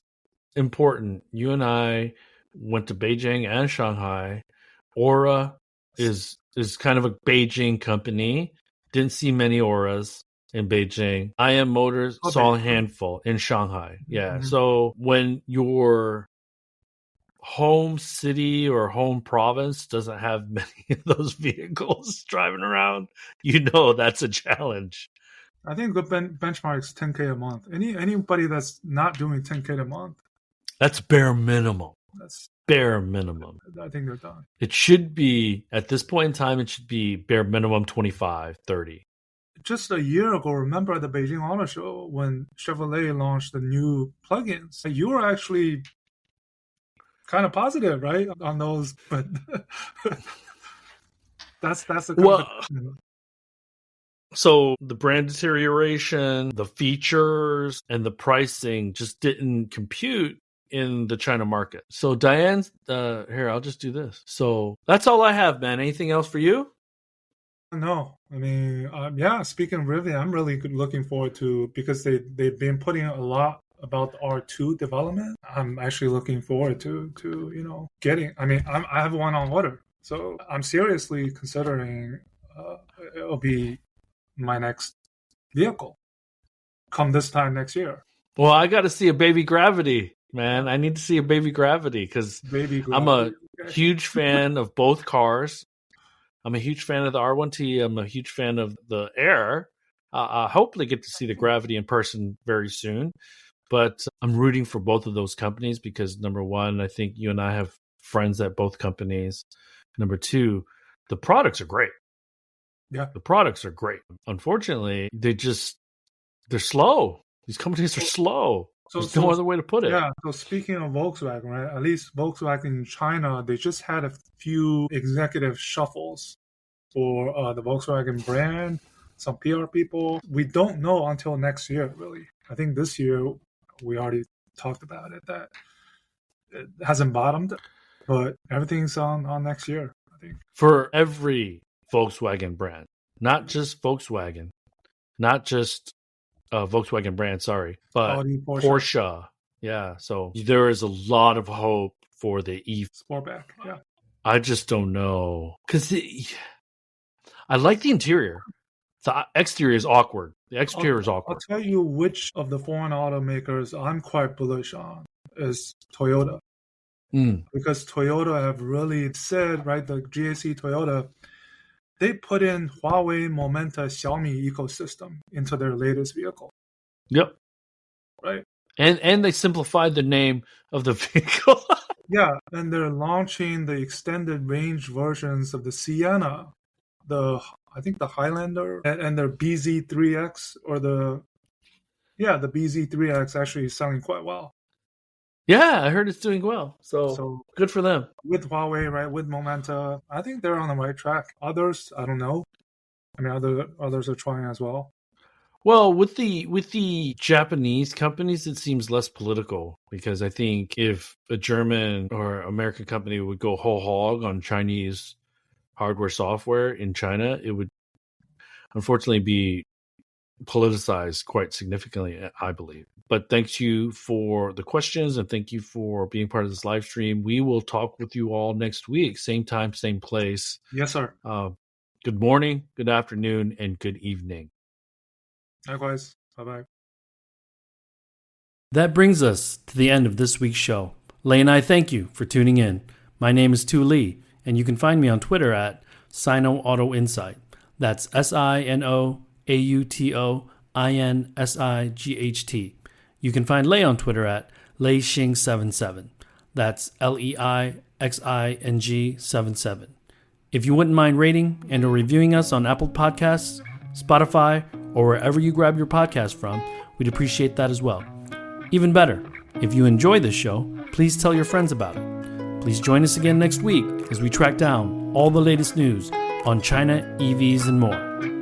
important. You and I went to Beijing and Shanghai. Aura is kind of a Beijing company. Didn't see many Auras in Beijing. IM Motors saw a handful in Shanghai. Yeah. Mm-hmm. So when your home city or home province doesn't have many of those vehicles driving around, that's a challenge. I think the benchmark is 10K a month. Anybody that's not doing 10K a month, that's bare minimum. That's bare minimum. I think they're done. It should be, at this point in time, it should be bare minimum 25, 30. Just a year ago, remember at the Beijing Auto Show when Chevrolet launched the new plugins, you were actually kind of positive, right, on those, but that's the So the brand deterioration, the features, and the pricing just didn't compute in the China market. So Diane, here, I'll just do this. So that's all I have, man. Anything else for you? No, I mean, speaking of Rivian, I'm really looking forward to, because they've been putting a lot about the R2 development. I'm actually looking forward to getting, I have one on order. So I'm seriously considering it'll be my next vehicle come this time next year. Well, I got to see a Baby Gravity, man. I need to see a Baby Gravity because I'm a huge fan of both cars. I'm a huge fan of the R1T. I'm a huge fan of the Air. I hopefully get to see the Gravity in person very soon. But I'm rooting for both of those companies because, number one, I think you and I have friends at both companies. Number two, the products are great. Yeah. The products are great. Unfortunately, they're slow. These companies are slow. There's no other way to put it. Yeah. So speaking of Volkswagen, right? At least Volkswagen in China, they just had a few executive shuffles for the Volkswagen brand, some PR people. We don't know until next year, really. I think this year we already talked about it, that it hasn't bottomed, but everything's on next year, I think. For every Volkswagen brand, not just Volkswagen, not just Volkswagen brand, sorry, but Audi, Porsche. Yeah, so there is a lot of hope for the Sportback. Yeah, I just don't know because I like the interior. The exterior is awkward. The exterior is awkward. I'll tell you which of the foreign automakers I'm quite bullish on is Toyota. Because Toyota have really said, right, the GAC Toyota, they put in Huawei, Momenta, Xiaomi ecosystem into their latest vehicle. Yep. Right. And they simplified the name of the vehicle. Yeah, and they're launching the extended range versions of the Sienna, I think the Highlander, and their BZ3X, or the BZ3X actually is selling quite well. Yeah, I heard it's doing well. So So good for them. with Huawei, right, with Momenta, I think they're on the right track. Others, I don't know. I mean, others are trying as well. Well, with the Japanese companies, it seems less political because I think if a German or American company would go whole hog on Chinese hardware software in China, it would unfortunately be politicized quite significantly, I believe. But thanks you for the questions and thank you for being part of this live stream. We will talk with you all next week, same time, same place. Yes, sir. Good morning, good afternoon, and good evening. Likewise. Bye-bye. That brings us to the end of this week's show. Lei and I thank you for tuning in. My name is Tu Lee, and you can find me on Twitter at Sino Auto Insight. That's SinoAutoInsight. You can find Lei on Twitter at LeiXing77. That's LEIXING77. If you wouldn't mind rating and or reviewing us on Apple Podcasts, Spotify, or wherever you grab your podcast from, we'd appreciate that as well. Even better, if you enjoy this show, please tell your friends about it. Please join us again next week as we track down all the latest news on China, EVs, and more.